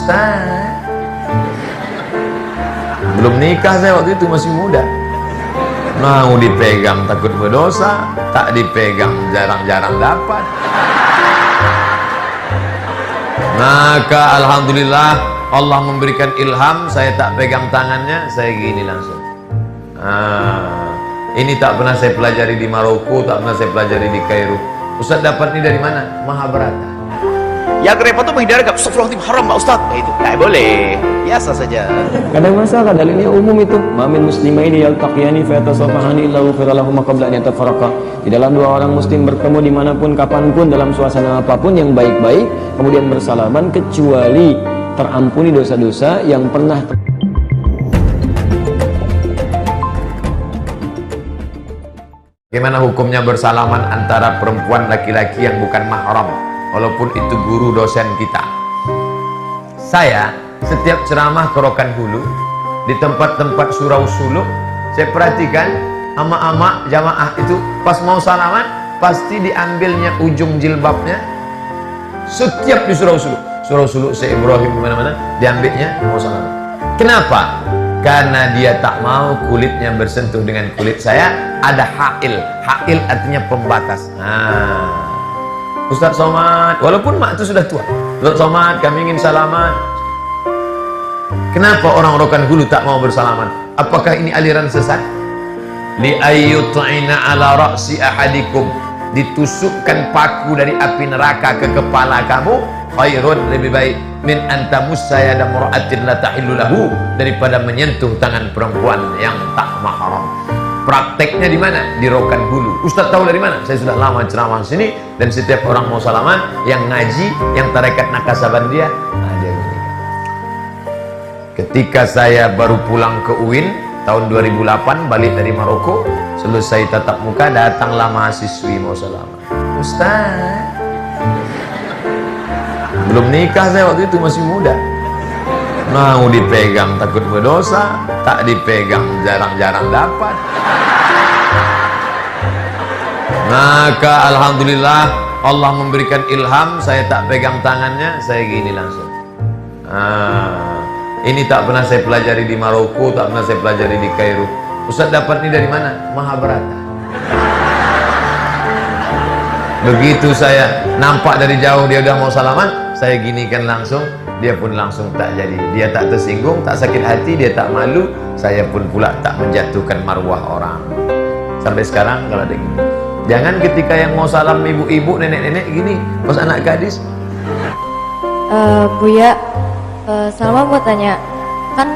Ustaz, belum nikah saya waktu itu, masih muda. Mau dipegang takut berdosa, tak dipegang jarang-jarang dapat. Maka alhamdulillah Allah memberikan ilham, saya tak pegang tangannya, saya gini langsung. Ini tak pernah saya pelajari di Maroko, tak pernah saya pelajari di Kairo. Ustaz dapat ini dari mana? Mahabharata. Yang repot tuh menghindari astagfirullahaladzim haram Pak Ustaz, itu nggak boleh, biasa saja. Kadang masalah dalilnya umum itu. Mamin muslimaini yaltaqiyani fayatasafahani illa ghufira lahum qabla an yatafarraqa. Di dalam dua orang muslim bertemu dimanapun kapanpun dalam suasana apapun yang baik-baik kemudian bersalaman, kecuali terampuni dosa-dosa yang pernah Bagaimana hukumnya bersalaman antara perempuan laki-laki yang bukan mahram, walaupun itu guru dosen kita? Saya setiap ceramah ke Rokan Hulu, di tempat-tempat surau suluk, saya perhatikan ama-ama jamaah itu pas mau salaman pasti diambilnya ujung jilbabnya. Setiap di surau suluk Syekh Ibrahim mana-mana diambilnya mau salaman. Kenapa? Karena dia tak mau kulitnya bersentuh dengan kulit saya. Ada hail. Hail artinya pembatas. Ustaz Somad, walaupun mak itu sudah tua, Ustaz Somad kami ingin salaman. Kenapa orang Rokan Hulu tak mau bersalaman? Apakah ini aliran sesat? Li ayyut'ina ala ra'si ahadikum, ditusukkan paku dari api neraka ke kepala kamu, khairun, lebih baik, min antamussa yada mura'atin la tahillu lahu, daripada menyentuh tangan perempuan yang tak mahram. Prakteknya di mana? Di Rokan Hulu. Ustaz tahu dari mana? Saya sudah lama ceramah sini, dan setiap orang mau salaman, yang ngaji, yang tarekat Naksabandia, dia begini. Ketika saya baru pulang ke UIN tahun 2008, balik dari Maroko, selesai tatap muka, datanglah mahasiswi mau salaman. Ustaz, belum nikah saya waktu itu, masih muda. Mau dipegang takut berdosa, tak dipegang jarang-jarang dapat. Maka alhamdulillah Allah memberikan ilham, saya tak pegang tangannya, saya gini langsung. Ini tak pernah saya pelajari di Maroko, tak pernah saya pelajari di Kairo. Ustaz dapat ini dari mana? Mahabharata. Begitu saya nampak dari jauh dia udah mau salaman, saya ginikan langsung, dia pun langsung tak jadi. Dia tak tersinggung, tak sakit hati, dia tak malu, saya pun pula tak menjatuhkan marwah orang. Sampai sekarang kalau ada gini, jangan ketika yang mau salam ibu-ibu, nenek-nenek gini, pas anak gadis. Buya, Salma mau tanya, kan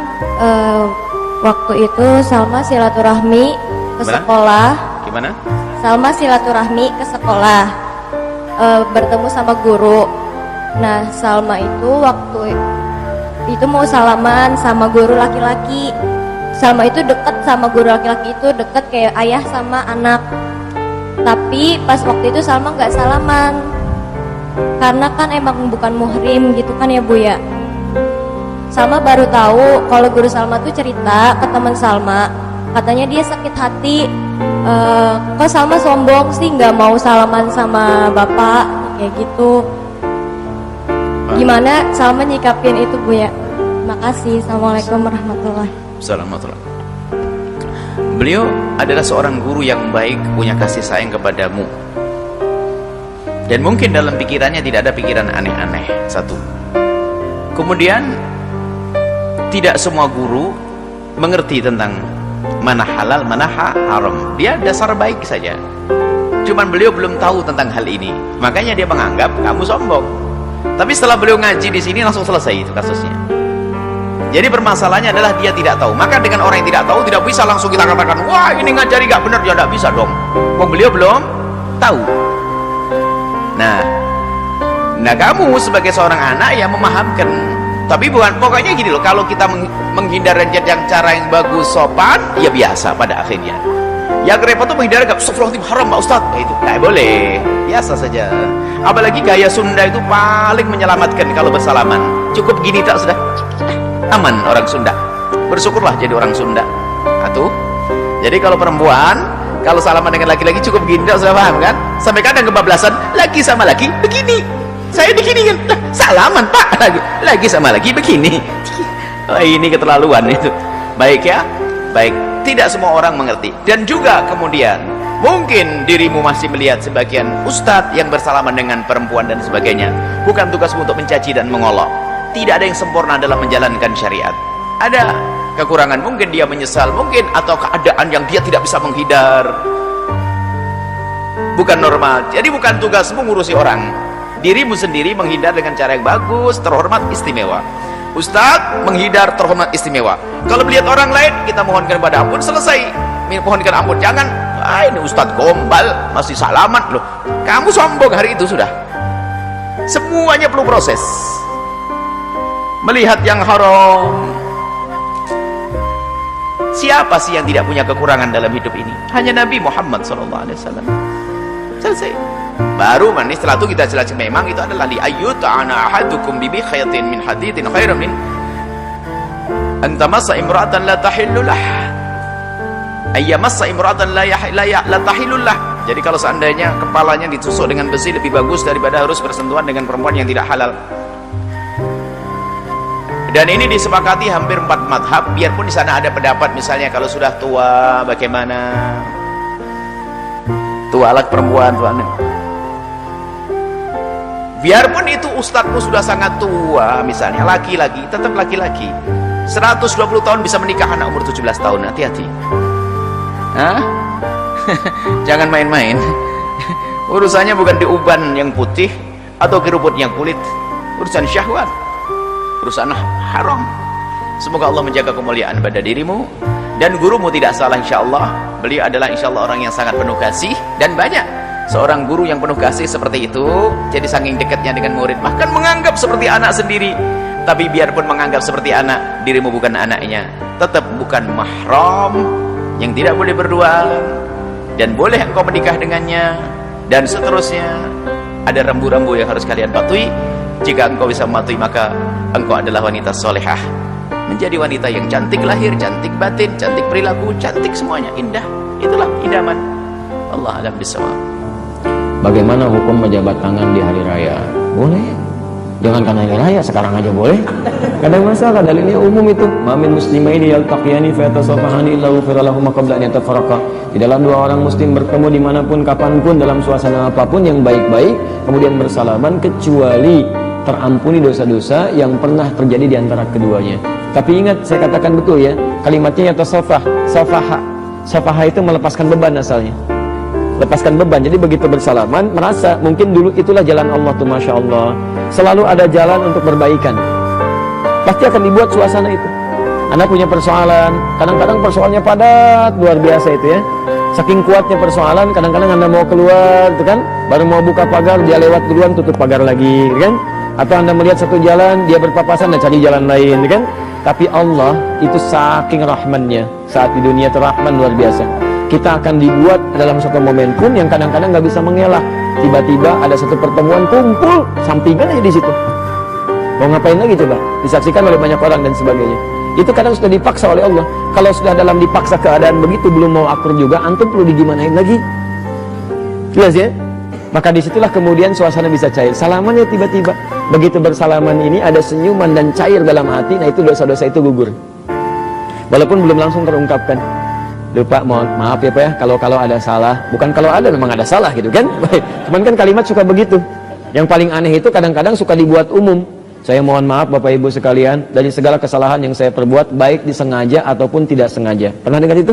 waktu itu Salma silaturahmi ke sekolah. Gimana? Salma silaturahmi ke sekolah, bertemu sama guru. Nah, Salma itu waktu itu mau salaman sama guru laki-laki. Salma itu deket sama guru laki-laki itu, deket kayak ayah sama anak. Tapi pas waktu itu Salma nggak salaman, karena kan emang bukan muhrim gitu kan ya Bu ya. Salma baru tahu kalau guru Salma tuh cerita ke teman Salma, katanya dia sakit hati. Kok Salma sombong sih nggak mau salaman sama bapak kayak gitu. Gimana Salma nyikapin itu Bu ya? Makasih. Assalamualaikum warahmatullahi Assalamualaikum. Beliau adalah seorang guru yang baik, punya kasih sayang kepadamu, dan mungkin dalam pikirannya tidak ada pikiran aneh-aneh. Satu. Kemudian tidak semua guru mengerti tentang mana halal, mana haram. Dia dasar baik saja, cuman beliau belum tahu tentang hal ini, makanya dia menganggap kamu sombong. Tapi setelah beliau ngaji di sini langsung selesai itu kasusnya. Jadi permasalahannya adalah dia tidak tahu. Maka dengan orang yang tidak tahu tidak bisa langsung kita katakan, wah ini ngajari gak benar, ya tidak bisa dong. Beliau belum tahu. Nah kamu sebagai seorang anak yang memahamkan. Tapi bukan, pokoknya gini loh, kalau kita menghindar yang cara yang bagus, sopan, ya biasa pada akhirnya. Yang repot tuh menghindari astagfirullahaladzim haram Pak Ustaz, itu nggak boleh, biasa saja. Apalagi gaya Sunda itu paling menyelamatkan kalau bersalaman. Cukup gini tak sudah aman orang Sunda. Bersyukurlah jadi orang Sunda. Atuh. Jadi kalau perempuan kalau salaman dengan laki-laki cukup gini tak sudah paham kan? Sampai kadang kebablasan laki sama laki begini. Saya dikiningin, salaman Pak, lagi sama lagi begini. Oh, ini keterlaluan itu. Baik ya, baik. Tidak semua orang mengerti. Dan juga kemudian mungkin dirimu masih melihat sebagian ustadz yang bersalaman dengan perempuan dan sebagainya. Bukan tugasmu untuk mencaci dan mengolok. Tidak ada yang sempurna dalam menjalankan syariat. Ada kekurangan, mungkin dia menyesal, mungkin atau keadaan yang dia tidak bisa menghindar. Bukan normal. Jadi bukan tugasmu ngurusi orang. Dirimu sendiri menghindar dengan cara yang bagus, terhormat, istimewa. Ustadz menghindar, terhormat, istimewa. Kalau melihat orang lain, kita mohonkan kepada ampun, selesai. Mohonkan ampun, jangan ini ustadz gombal masih salamat loh. Kamu sombong hari itu sudah. Semuanya perlu proses. Melihat yang haram. Siapa sih yang tidak punya kekurangan dalam hidup ini? Hanya Nabi Muhammad SAW. Selesai. Baru setelah itu kita jelaskan memang itu adalah li ayyuta'ana ahadukum bibi khayatin min hadidin khairan min antamassa imra'atan la tahillullah ayyamassa imra'atan la tahillullah. Jadi kalau seandainya kepalanya ditusuk dengan besi lebih bagus daripada harus bersentuhan dengan perempuan yang tidak halal. Dan ini disepakati hampir 4 madhab, biarpun di sana ada pendapat misalnya kalau sudah tua bagaimana, tua alat perempuan tuan. Biarpun itu ustadzmu sudah sangat tua, misalnya laki-laki, tetap laki-laki. 120 tahun bisa menikah anak umur 17 tahun, hati-hati. Hah? Jangan main-main. Urusannya bukan di uban yang putih atau keruput yang kulit. Urusan syahwat, urusan haram. Semoga Allah menjaga kemuliaan pada dirimu. Dan gurumu tidak salah insyaallah. Beliau adalah insyaallah orang yang sangat penuh kasih. Dan banyak seorang guru yang penuh kasih seperti itu, jadi saking dekatnya dengan murid, bahkan menganggap seperti anak sendiri. Tapi biarpun menganggap seperti anak, dirimu bukan anaknya, tetap bukan mahram yang tidak boleh berduaan, dan boleh engkau menikah dengannya, dan seterusnya. Ada rambu-rambu yang harus kalian patuhi. Jika engkau bisa mematuhi, maka engkau adalah wanita solehah, menjadi wanita yang cantik lahir, cantik batin, cantik perilaku, cantik semuanya, indah. Itulah idaman. Allah alam bisawab. Bagaimana hukum menjabat tangan di hari raya? Boleh. Jangan karena hari raya, sekarang aja boleh. Kadang masalah, dalilnya umum itu. Mamin muslimaini yaltaqiyani fayatasafahani illa ghufira lahum qabla an yatafarraqa. Di dalam 2 orang muslim bertemu dimanapun, kapanpun, dalam suasana apapun yang baik-baik, kemudian bersalaman, kecuali terampuni dosa-dosa yang pernah terjadi di antara keduanya. Tapi ingat, saya katakan betul ya, kalimatnya yatasafah. Safaha itu melepaskan beban asalnya. Lepaskan beban. Jadi begitu bersalaman, merasa mungkin dulu itulah jalan Allah tuh, Masya Allah. Selalu ada jalan untuk berbaikan. Pasti akan dibuat suasana itu. Anda punya persoalan, kadang-kadang persoalannya padat, luar biasa itu ya. Saking kuatnya persoalan, kadang-kadang Anda mau keluar, itu kan, baru mau buka pagar, dia lewat duluan, tutup pagar lagi, kan? Atau Anda melihat satu jalan, dia berpapasan dan cari jalan lain, kan? Tapi Allah itu saking rahmannya, saat di dunia itu rahman luar biasa. Kita akan dibuat dalam satu momentum yang kadang-kadang nggak bisa mengelak. Tiba-tiba ada satu pertemuan, kumpul sampingan aja di situ. Mau ngapain lagi coba? Disaksikan oleh banyak orang dan sebagainya. Itu kadang sudah dipaksa oleh Allah. Kalau sudah dalam dipaksa keadaan begitu, belum mau akur juga, antum perlu digimanain lagi. Jelas ya? Maka disitulah kemudian suasana bisa cair. Salaman ya tiba-tiba. Begitu bersalaman ini ada senyuman dan cair dalam hati. Nah itu dosa-dosa itu gugur. Walaupun belum langsung terungkapkan. Lupa, mohon maaf ya Pak ya, kalau ada salah. Bukan kalau ada, memang ada salah gitu kan. Cuman kan kalimat suka begitu. Yang paling aneh itu kadang-kadang suka dibuat umum. Saya mohon maaf Bapak Ibu sekalian dari segala kesalahan yang saya perbuat, baik disengaja ataupun tidak sengaja. Pernah dengar itu?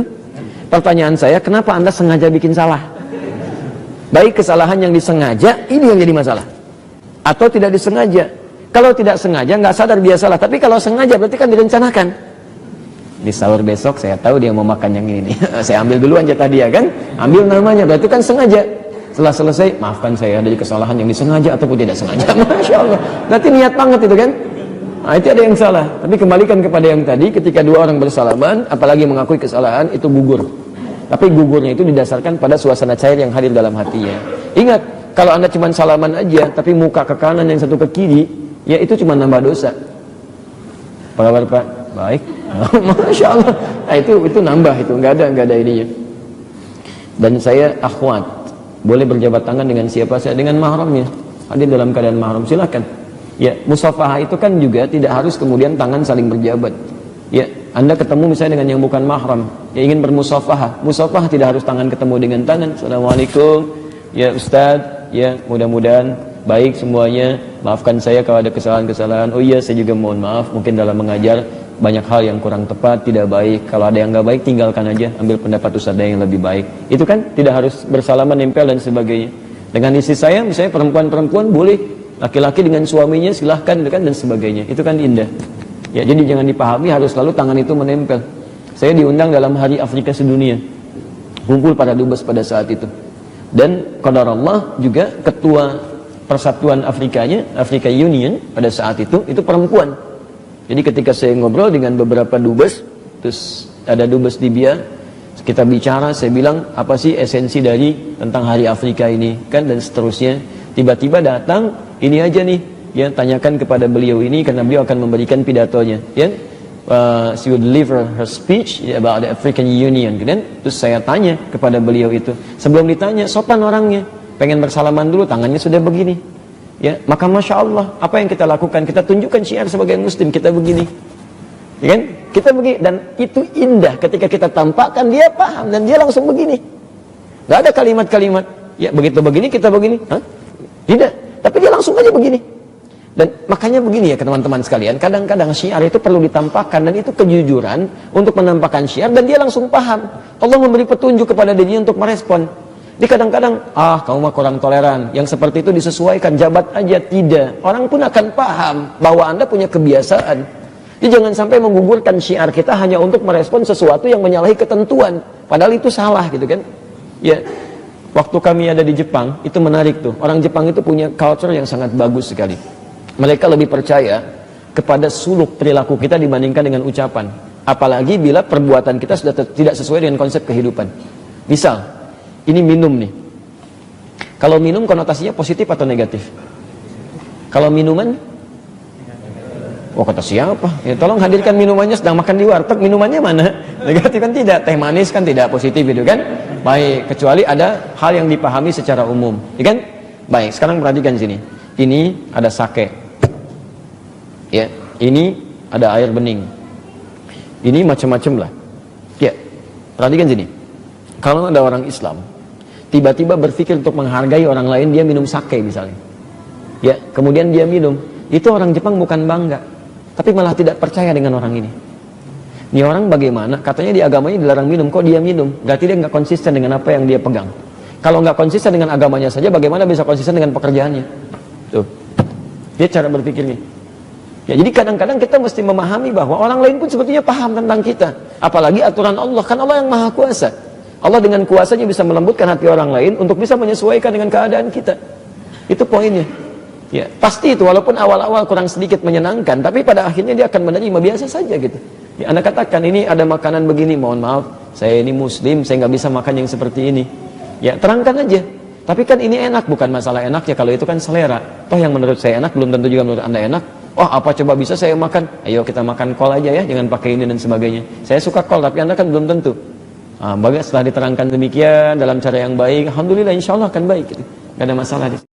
Pertanyaan saya, kenapa Anda sengaja bikin salah? Baik kesalahan yang disengaja, ini yang jadi masalah. Atau tidak disengaja. Kalau tidak sengaja, nggak sadar dia salah. Tapi kalau sengaja, berarti kan direncanakan. Di sahur besok, saya tahu dia mau makan yang ini. Saya ambil duluan jatah dia kan. Ambil namanya, berarti kan sengaja. Setelah selesai, maafkan saya dari kesalahan yang disengaja ataupun tidak sengaja. Masya Allah. Berarti niat banget itu kan. Nah, itu ada yang salah. Tapi kembalikan kepada yang tadi, ketika 2 orang bersalaman, apalagi mengakui kesalahan, itu gugur. Tapi gugurnya itu didasarkan pada suasana cair yang hadir dalam hatinya. Ingat, kalau Anda cuma salaman aja, tapi muka ke kanan yang satu ke kiri, ya itu cuma nambah dosa. Apa kabar Pak? Baik. Masya Allah. Nah, itu nambah, itu nggak ada ininya. Dan saya akhwat, boleh berjabat tangan dengan siapa saja, dengan mahramnya. hadir dalam keadaan mahram, silakan. Ya, musafahah itu kan juga tidak harus kemudian tangan saling berjabat. Ya, Anda ketemu misalnya dengan yang bukan mahram, ya ingin bermusafahah. Musafahah tidak harus tangan ketemu dengan tangan. Assalamualaikum, ya Ustadz, ya mudah-mudahan baik semuanya. Maafkan saya kalau ada kesalahan-kesalahan. Oh iya, saya juga mohon maaf, mungkin dalam mengajar banyak hal yang kurang tepat, tidak baik. Kalau ada yang nggak baik, tinggalkan aja, ambil pendapat Ustadz yang lebih baik. Itu kan tidak harus bersalaman, nempel dan sebagainya. Dengan istri saya, misalnya perempuan-perempuan boleh, laki-laki dengan suaminya silahkan, itu kan, dan sebagainya. Itu kan indah. Ya, jadi jangan dipahami harus selalu tangan itu menempel. Saya diundang dalam Hari Afrika Sedunia, kumpul para dubes pada saat itu. Dan qadarullah juga ketua persatuan Afrikanya, Afrika Union pada saat itu perempuan. Jadi ketika saya ngobrol dengan beberapa dubes, terus ada dubes Libya, kita bicara, saya bilang apa sih esensi dari tentang Hari Afrika ini, kan, dan seterusnya. Tiba-tiba datang ini aja nih, ya, tanyakan kepada beliau ini karena beliau akan memberikan pidatonya, ya. She would deliver her speech about the African Union, kan? Terus saya tanya kepada beliau itu, sebelum ditanya, sopan orangnya, pengen bersalaman dulu, tangannya sudah begini, ya. Maka masya Allah, apa yang kita lakukan, kita tunjukkan syiar sebagai muslim, kita begini, ya kan? Kita begini, dan itu indah ketika kita tampakkan, dia paham dan dia langsung begini. Gak ada kalimat-kalimat, ya begitu begini kita begini, hah? Tidak, tapi dia langsung aja begini. Dan makanya begini ya teman-teman sekalian, kadang-kadang syiar itu perlu ditampakkan, dan itu kejujuran untuk menampakkan syiar, dan dia langsung paham. Allah memberi petunjuk kepada dirinya untuk merespon. Jadi kadang-kadang, kamu mah kurang toleran, yang seperti itu disesuaikan, jabat aja. Tidak, orang pun akan paham bahwa Anda punya kebiasaan. Jadi jangan sampai menggugurkan syiar kita hanya untuk merespon sesuatu yang menyalahi ketentuan, padahal itu salah, gitu kan. Ya, waktu kami ada di Jepang, itu menarik tuh, orang Jepang itu punya culture yang sangat bagus sekali. Mereka lebih percaya kepada suluk perilaku kita dibandingkan dengan ucapan. Apalagi bila perbuatan kita sudah tidak sesuai dengan konsep kehidupan. Misal, ini minum nih. Kalau minum konotasinya positif atau negatif? Kalau minuman? Oh, kata siapa? Ya, tolong hadirkan minumannya, sedang makan di warteg, minumannya mana? Negatif kan tidak, teh manis kan tidak positif itu kan? Baik, kecuali ada hal yang dipahami secara umum, ya kan? Baik, sekarang perhatikan sini. Ini ada sake. Ya, ini ada air bening. Ini macam-macam lah. Ya, perhatikan sini. Kalau ada orang Islam tiba-tiba berpikir untuk menghargai orang lain, dia minum sake misalnya. Ya, kemudian dia minum. Itu orang Jepang bukan bangga, tapi malah tidak percaya dengan orang ini. Ini orang bagaimana? Katanya di agamanya dilarang minum, kok dia minum? Berarti dia nggak konsisten dengan apa yang dia pegang. Kalau nggak konsisten dengan agamanya saja, bagaimana bisa konsisten dengan pekerjaannya? Tuh, dia cara berpikirnya. Ya, jadi kadang-kadang kita mesti memahami bahwa orang lain pun sebetulnya paham tentang kita. Apalagi aturan Allah, kan Allah yang maha kuasa. Allah dengan kuasanya bisa melembutkan hati orang lain untuk bisa menyesuaikan dengan keadaan kita. Itu poinnya. Ya, pasti itu, walaupun awal-awal kurang sedikit menyenangkan, tapi pada akhirnya dia akan menerima biasa saja gitu. Ya, Anda katakan ini ada makanan begini, mohon maaf, saya ini muslim, saya nggak bisa makan yang seperti ini. Ya, terangkan aja. Tapi kan ini enak, bukan masalah enak ya, kalau itu kan selera. Toh yang menurut saya enak belum tentu juga menurut Anda enak. Oh, apa coba bisa saya makan? Ayo kita makan kol aja ya, jangan pakai ini dan sebagainya. Saya suka kol, tapi Anda kan belum tentu. Setelah diterangkan demikian dalam cara yang baik, alhamdulillah insya Allah akan baik gitu. Gak ada masalah di sini.